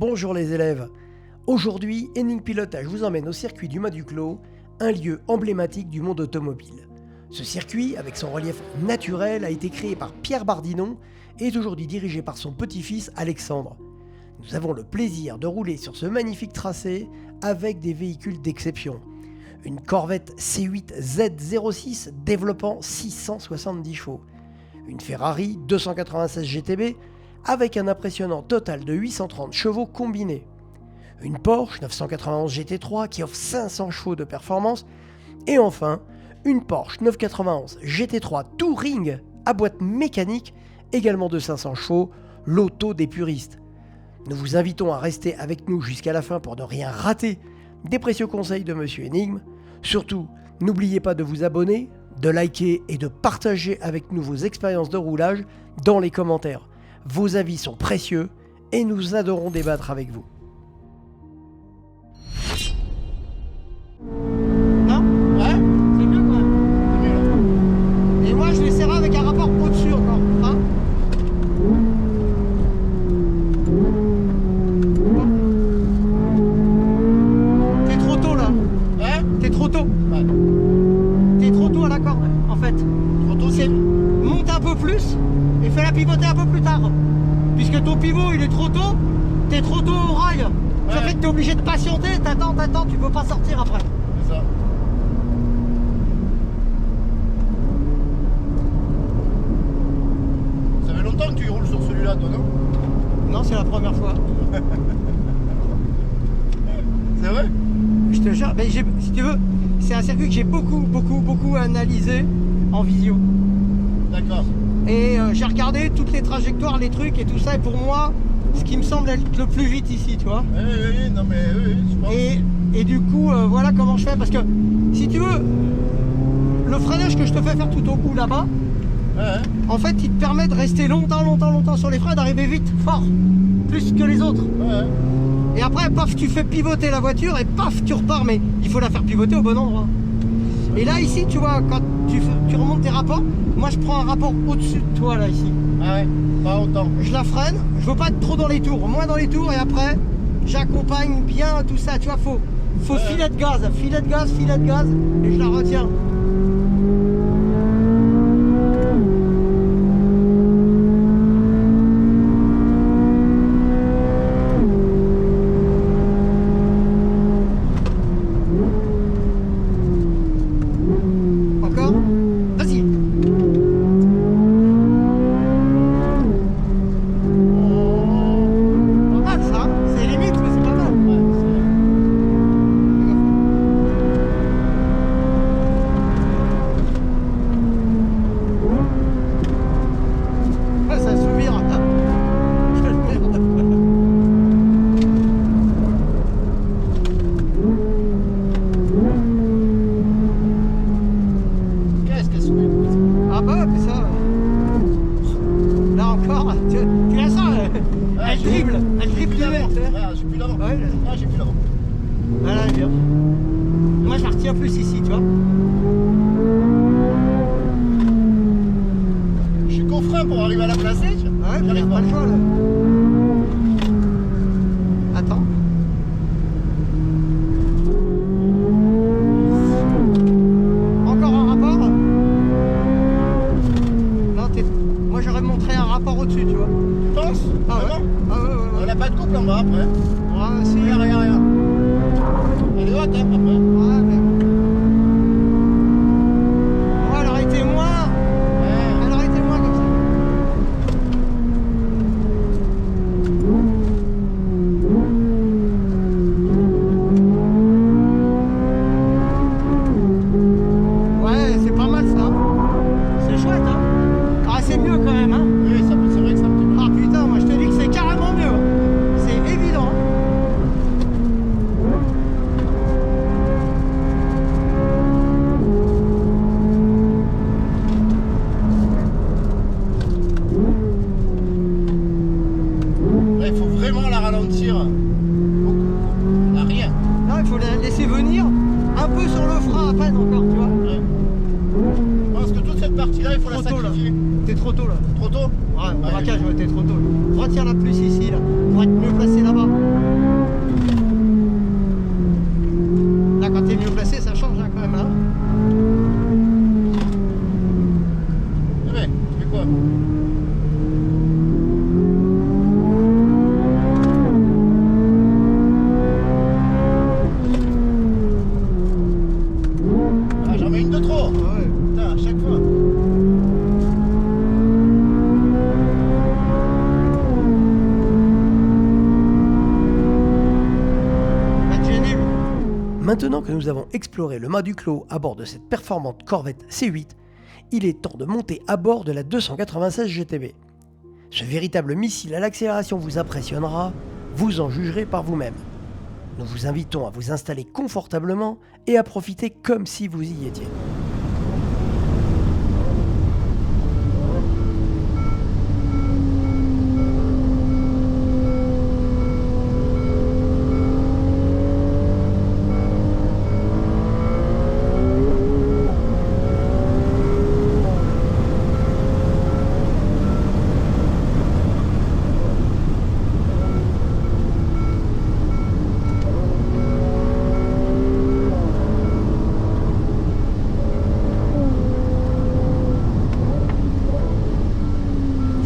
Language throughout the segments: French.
Bonjour les élèves. Aujourd'hui, Henning Pilotage vous emmène au circuit du Mas du Clos, un lieu emblématique du monde automobile. Ce circuit, avec son relief naturel, a été créé par Pierre Bardinon et est aujourd'hui dirigé par son petit-fils Alexandre. Nous avons le plaisir de rouler sur ce magnifique tracé avec des véhicules d'exception. Une Corvette C8 Z06 développant 670 chevaux. Une Ferrari 296 GTB avec un impressionnant total de 830 chevaux combinés. Une Porsche 991 GT3 qui offre 500 chevaux de performance. Et enfin, une Porsche 991 GT3 Touring à boîte mécanique, également de 500 chevaux, l'auto des puristes. Nous vous invitons à rester avec nous jusqu'à la fin pour ne rien rater des précieux conseils de Monsieur Énigme. Surtout, n'oubliez pas de vous abonner, de liker et de partager avec nous vos expériences de roulage dans les commentaires. Vos avis sont précieux et nous adorons débattre avec vous. Non? Ouais? C'est mieux quand même. C'est mieux là. Et moi je l'essaierai avec un rapport au-dessus encore. Hein? T'es trop tôt là. Ouais? T'es trop tôt. Ouais. T'es trop tôt à la corde en fait. Trop tôt c'est. Monte un peu plus et fais-la pivoter un peu plus tard. Puisque ton pivot il est trop tôt, t'es trop tôt au rail. Ouais. Ça fait que t'es obligé de patienter, t'attends, tu peux pas sortir après. C'est ça. Ça fait longtemps que tu roules sur celui-là, toi, non? Non, c'est la première fois. C'est vrai? Je te jure, mais si tu veux, c'est un circuit que j'ai beaucoup analysé en visio. D'accord. Et j'ai regardé toutes les trajectoires, les trucs et tout ça, et pour moi, ce qui me semble être le plus vite ici, tu vois. Oui, non mais oui, je pense. Et du coup, voilà comment je fais, parce que si tu veux, le freinage que je te fais faire tout au bout là-bas, Ouais. en fait, il te permet de rester longtemps sur les freins, d'arriver vite, fort, plus que les autres. Ouais. Et après, paf, tu fais pivoter la voiture et paf, tu repars, mais il faut la faire pivoter au bon endroit. Et là, ici, tu vois, quand tu remontes tes rapports, moi je prends un rapport au-dessus de toi, là, ici. Ah ouais, pas autant. Je la freine, je veux pas être trop dans les tours, moins dans les tours, et après, j'accompagne bien tout ça, tu vois, faut filet de gaz, et je la retiens. Encore? Vas-y. Pas mal ça, c'est limite, mais c'est pas mal. Ouais, ça souvire. Quelle merde. Qu'est-ce qu'elle souvient? Ah bah ouais, mais ça. Là encore, tu la sens, elle dribble derrière. Ah, j'ai plus l'avant. Ouais, Ah, j'ai plus l'avant. voilà, elle est bien. Moi je la retiens plus ici, tu vois. Je suis qu'au frein pour arriver à la placer. Ouais, mais J'arrive pas le choix là. Attends. Encore un rapport. Non, moi j'aurais montré un rapport au-dessus, tu vois. Tu penses? Ah ouais. Vraiment? Ah ouais. On n'a pas de couple en bas après. Ouais, si. Regarde. Elle est haute, hein, après. Ouais, mais. Moi, elle aurait été moins. Ouais. Elle aurait été moins comme ça. Ouais, c'est pas mal ça. C'est chouette, hein. Ah, c'est mieux quand même, hein. Oui, c'est vrai que ça me fait bien. Ah putain, moi je te dis que c'est carrément mieux. C'est évident. Là, il faut vraiment la ralentir. Beaucoup. Là, rien. Non, il faut la laisser venir un peu sur le frein à peine encore, tu vois. Ouais. Je pense que toute cette partie-là, il faut la Trop tôt là. sacrifier. T'es trop tôt là. Trop tôt? Ouais, braquage, ouais, t'es trop tôt là. Retiens-la plus ici là. Pour être mieux placé là-bas. Maintenant que nous avons exploré le mât du Clos à bord de cette performante Corvette C8, il est temps de monter à bord de la 296 GTB. Ce véritable missile à l'accélération vous impressionnera, vous en jugerez par vous-même. Nous vous invitons à vous installer confortablement et à profiter comme si vous y étiez.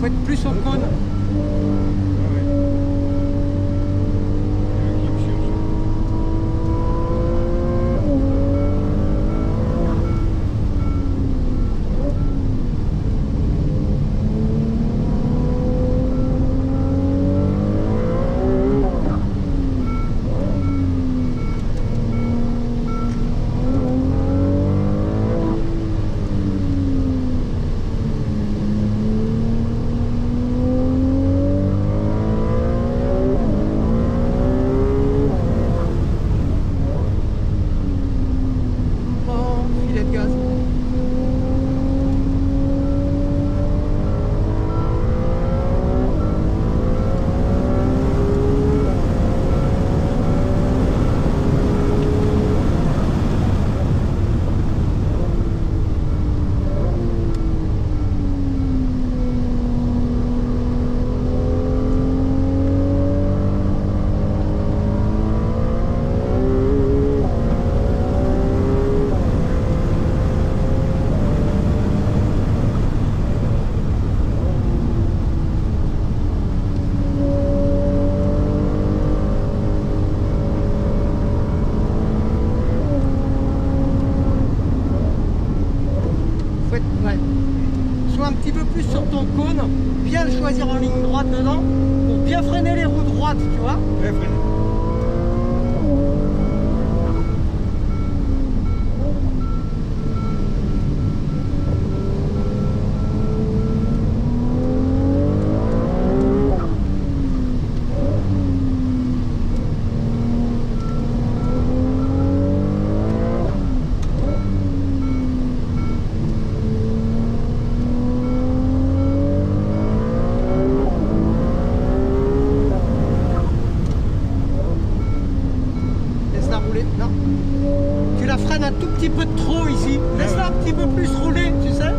Faut être plus au cône. Sois un petit peu plus sur ton cône, bien le choisir en ligne droite dedans, pour bien freiner les roues droites, tu vois. Ouais, freiner. Non. Tu la freines un tout petit peu de trop ici. Laisse-la un petit peu plus rouler, tu sais.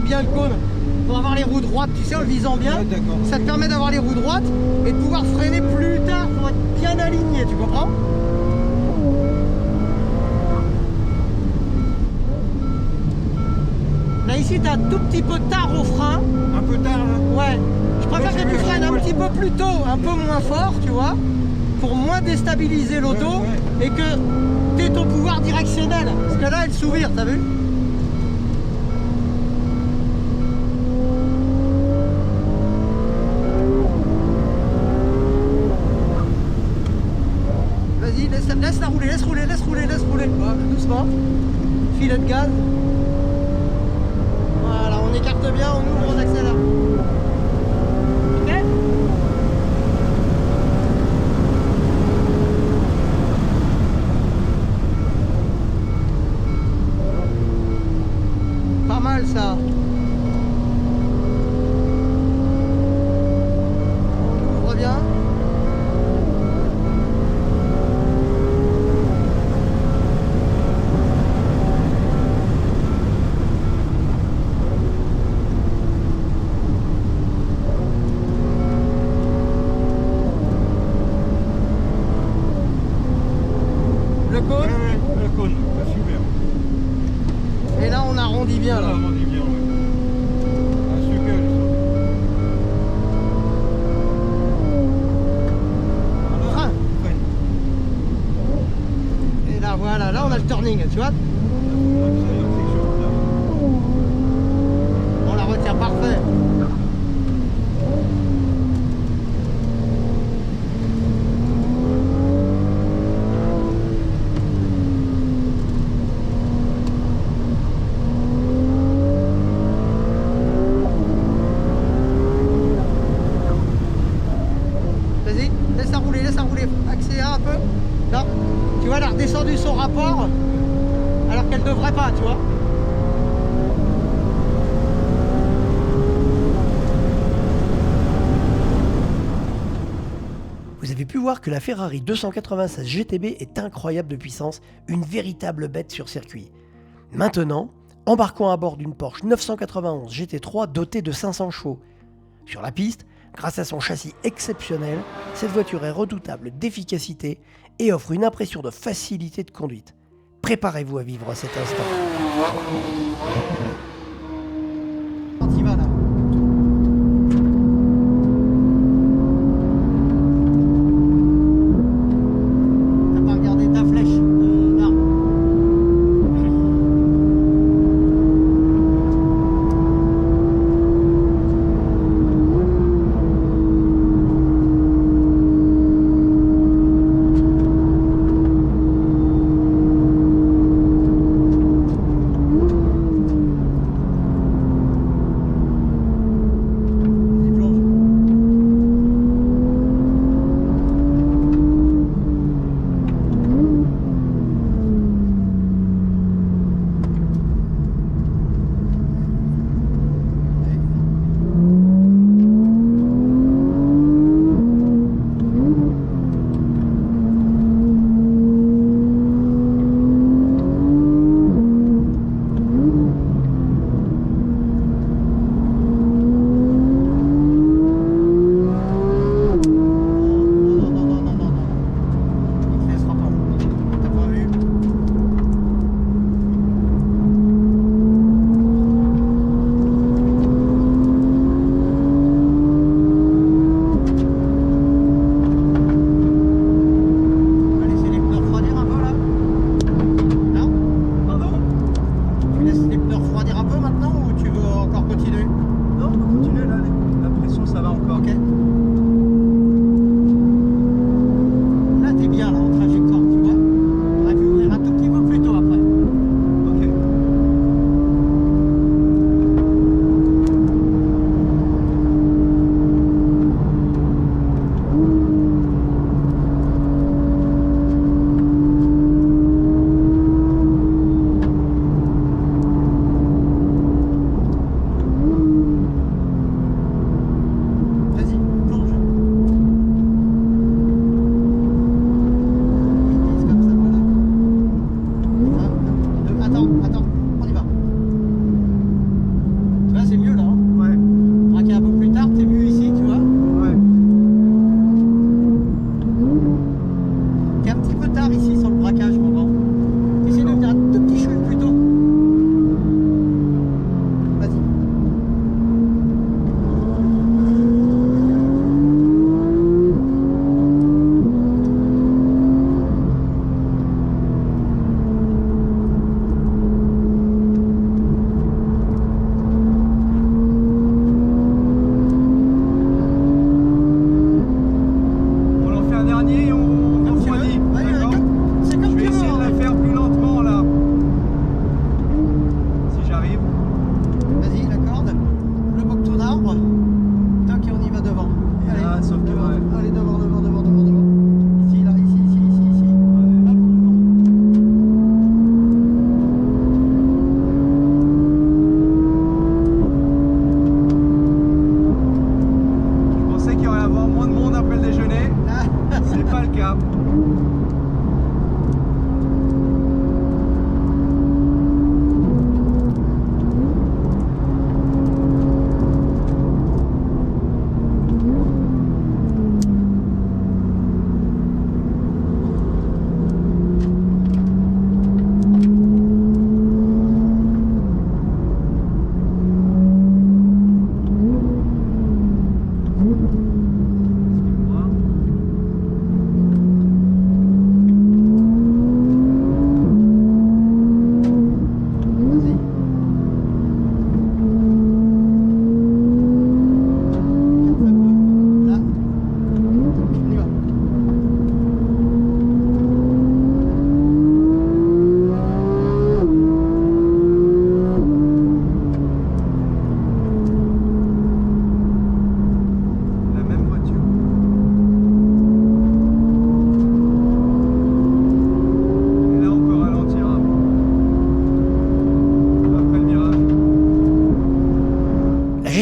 Bien le cône pour avoir les roues droites, tu sais, en le visant bien, ça te permet d'avoir les roues droites et de pouvoir freiner plus tard pour être bien aligné, tu comprends? Là ici tu as un tout petit peu tard au frein. Un peu tard là. Ouais, je préfère que tu freines un petit peu plus tôt, un peu moins fort, tu vois, pour moins déstabiliser l'auto et que tu aies ton pouvoir directionnel, parce que là elle s'ouvre, t'as vu? Laisse-la rouler, laisse rouler, laisse rouler, laisse rouler. Doucement. Filet de gaz. Voilà, on écarte bien, on ouvre, on accélère. Ok? Pas mal ça. On ouvre bien. Le cône. Ouais, le cône, c'est super. Et là, on arrondit bien, là. On dit bien, ouais. Ah, super, les autres. Frein. Freine. Et là, voilà, là, on a le turning, tu vois. On la retient parfait. Vas-y, laisse rouler, accélérer un peu. Là, tu vois, elle a redescendu son rapport, alors qu'elle devrait pas, tu vois. Vous avez pu voir que la Ferrari 296 GTB est incroyable de puissance, une véritable bête sur circuit. Maintenant, embarquons à bord d'une Porsche 991 GT3 dotée de 500 chevaux. Sur la piste, grâce à son châssis exceptionnel, cette voiture est redoutable d'efficacité et offre une impression de facilité de conduite. Préparez-vous à vivre cet instant. Quand il va là. T'as pas regardé ta flèche, non.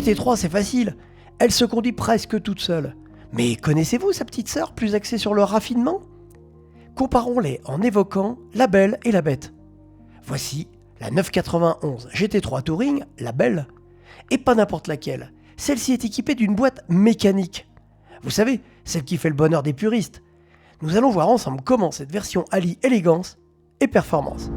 GT3 c'est facile, elle se conduit presque toute seule. Mais connaissez-vous sa petite sœur plus axée sur le raffinement? Comparons-les en évoquant la belle et la bête. Voici la 991 GT3 Touring, la belle, et pas n'importe laquelle. Celle-ci est équipée d'une boîte mécanique. Vous savez, celle qui fait le bonheur des puristes. Nous allons voir ensemble comment cette version allie élégance et performance.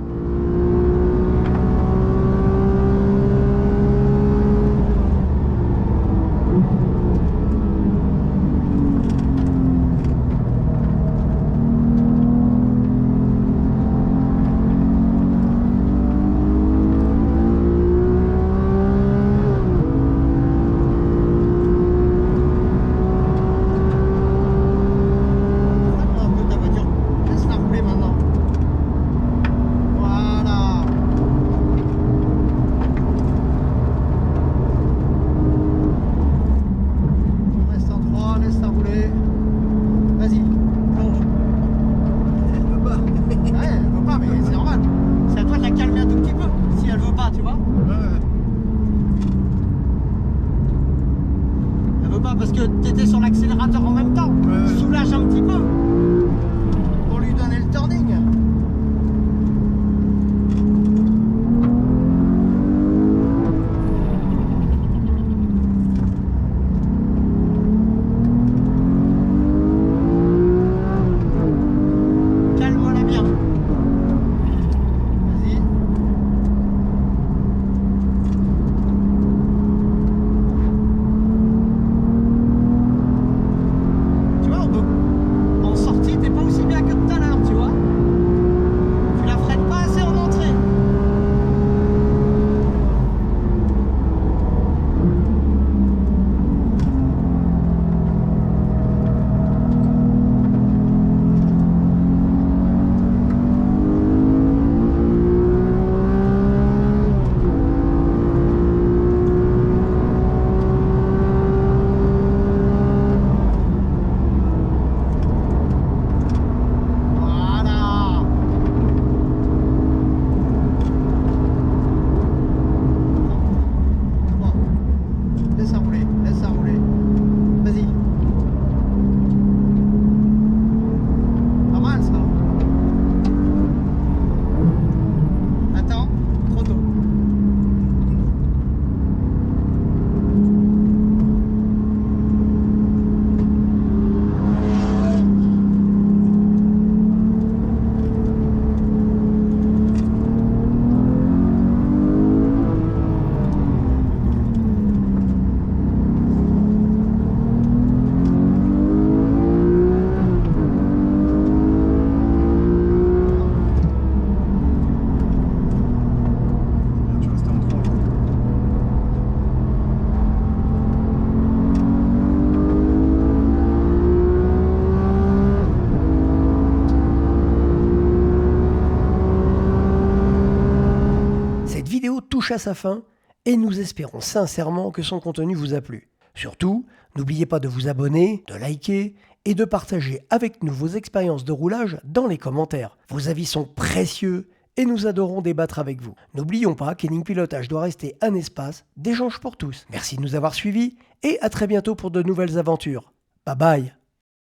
Un peu ta voiture, laisse-la rouler maintenant. Voilà. On reste en 3, laisse-la rouler. Vas-y, plonge. Elle veut pas. Ouais, elle veut pas, mais c'est normal. C'est à toi de la calmer un tout petit peu, si elle veut pas, tu vois. Elle veut pas parce que t'étais sur l'accélérateur en même temps. Ouais. Soulage un petit peu pour lui donner le turning. Calme-la bien. Vas-y. Tu vois, en sortie, t'es pas aussi bien que tout à l'heure, tu vois. Tu la freines pas assez en entrée. Voilà. Bon. Laisse-la rouler, laisse-la rouler. Vas-y. Pas mal ça. Attends, trop tôt. Tu restes en 3. Cette vidéo touche à sa fin et nous espérons sincèrement que son contenu vous a plu. Surtout, n'oubliez pas de vous abonner, de liker et de partager avec nous vos expériences de roulage dans les commentaires. Vos avis sont précieux et nous adorons débattre avec vous. N'oublions pas qu'Ening Pilotage doit rester un espace d'échange pour tous. Merci de nous avoir suivis et à très bientôt pour de nouvelles aventures. Bye bye.